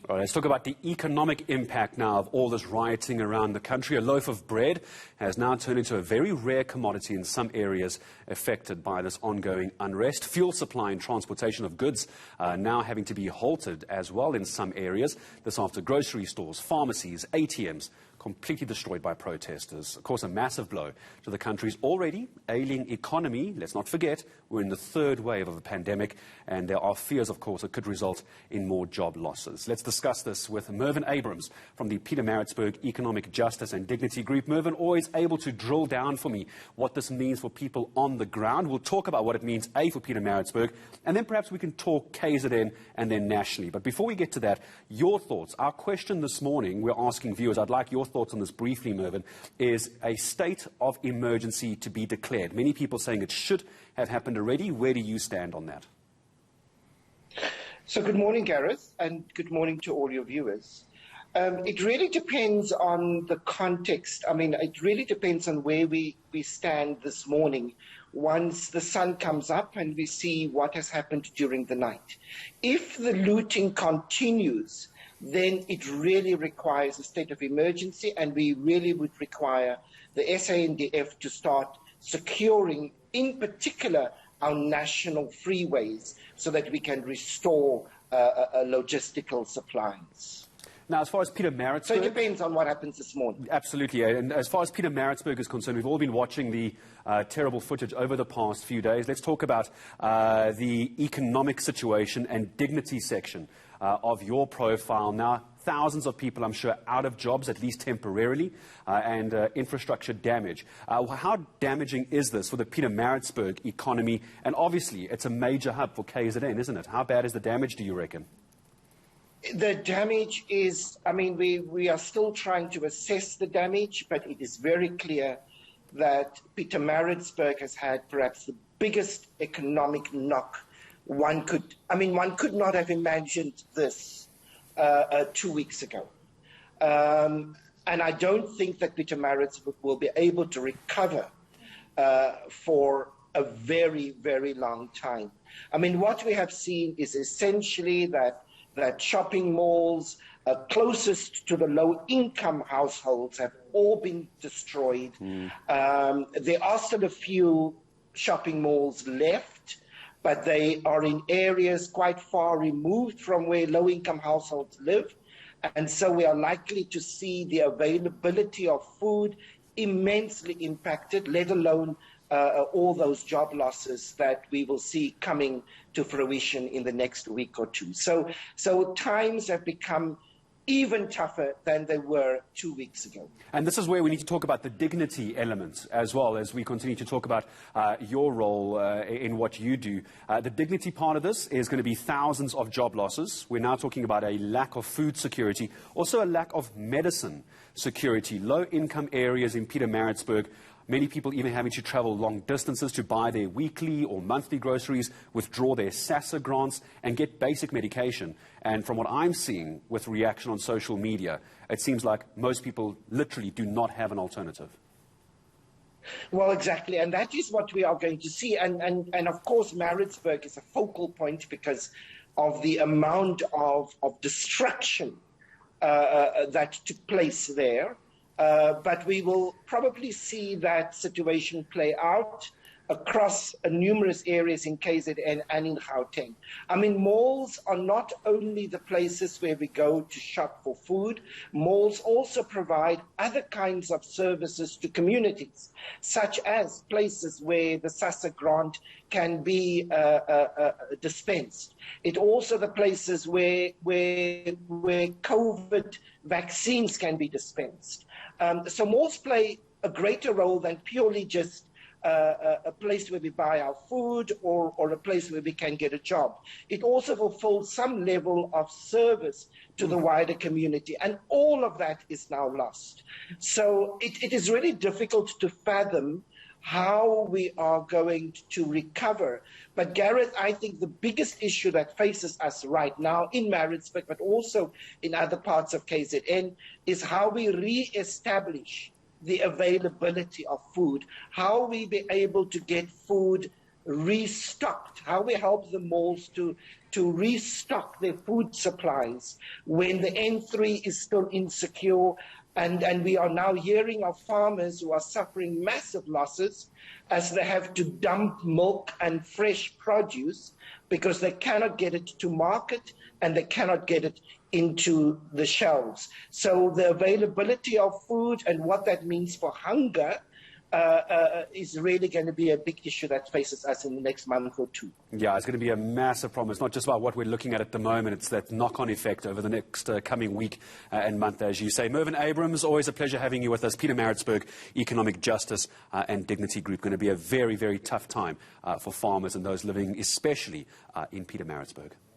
All right, let's talk about the economic impact now of all this rioting around the country. A loaf of bread has now turned into a very rare commodity in some areas affected by this ongoing unrest. Fuel supply and transportation of goods now having to be halted as well in some areas. This after grocery stores, pharmacies, ATMs completely destroyed by protesters. Of course, a massive blow to the country's already ailing economy. Let's not forget, we're in the third wave of a pandemic, and there are fears, of course, it could result in more job losses. Let's discuss this with Mervyn Abrahams from the Pietermaritzburg Economic Justice and Dignity Group. Mervyn, always able to drill down for me what this means for people on the ground. We'll talk about what it means, A, for Pietermaritzburg, and then perhaps we can talk KZN and then nationally. But before we get to that, your thoughts. Our question this morning, we're asking viewers, I'd like your thoughts on this briefly, Mervyn. Is a state of emergency to be declared? Many people saying it should have happened already. Where do you stand on that? So good morning, Gareth, and good morning to all your viewers. It really depends on the context. I mean, it really depends on where we stand this morning once the sun comes up and we see what has happened during the night. If the looting continues, then it really requires a state of emergency, and we really would require the SANDF to start securing, in particular, our national freeways so that we can restore logistical supplies. Now, as far as Pietermaritzburg... So it depends on what happens this morning. Absolutely. And as far as Pietermaritzburg is concerned, we've all been watching the terrible footage over the past few days. Let's talk about the economic situation and dignity section of your profile. Now, thousands of people, I'm sure, out of jobs, at least temporarily, and infrastructure damage. How damaging is this for the Pietermaritzburg economy? And obviously, it's a major hub for KZN, isn't it? How bad is the damage, do you reckon? The damage is, I mean, we are still trying to assess the damage, but it is very clear that Pietermaritzburg has had perhaps the biggest economic knock one could not have imagined this 2 weeks ago. And I don't think that Pietermaritzburg will be able to recover for a very, very long time. I mean, what we have seen is essentially that shopping malls closest to the low-income households have all been destroyed. There are still a few shopping malls left, but they are in areas quite far removed from where low-income households live. And so we are likely to see the availability of food immensely impacted, let alone all those job losses that we will see coming to fruition in the next week or two. So times have become even tougher than they were 2 weeks ago. And this is where we need to talk about the dignity element as well, as we continue to talk about your role in what you do. The dignity part of this is going to be thousands of job losses. We're now talking about a lack of food security, also a lack of medicine security. Low-income areas in Pietermaritzburg, many people even having to travel long distances to buy their weekly or monthly groceries, withdraw their SASSA grants, and get basic medication. And from what I'm seeing with reaction on social media, it seems like most people literally do not have an alternative. Well, exactly, and that is what we are going to see. And of course, Maritzburg is a focal point because of the amount of destruction that took place there. But we will probably see that situation play out across numerous areas in KZN and in Gauteng. I mean, malls are not only the places where we go to shop for food. Malls also provide other kinds of services to communities, such as places where the SASSA grant can be dispensed. It also the places where COVID vaccines can be dispensed. So malls play a greater role than purely just a place where we buy our food or a place where we can get a job. It also fulfills some level of service to the wider community, and all of that is now lost. So it is really difficult to fathom how we are going to recover. But Gareth, I think the biggest issue that faces us right now in Maritzburg, but also in other parts of KZN, is how we re-establish the availability of food, how we be able to get food restocked, how we help the malls to to restock their food supplies when the N3 is still insecure. And we are now hearing of farmers who are suffering massive losses as they have to dump milk and fresh produce because they cannot get it to market and they cannot get it into the shelves. So the availability of food and what that means for hunger is really going to be a big issue that faces us in the next month or two. Yeah, it's going to be a massive problem. It's not just about what we're looking at the moment. It's that knock-on effect over the next coming week and month, as you say. Mervyn Abrahams, always a pleasure having you with us. Pietermaritzburg Economic Justice and Dignity Group. Going to be a very, very tough time for farmers and those living especially in Pietermaritzburg.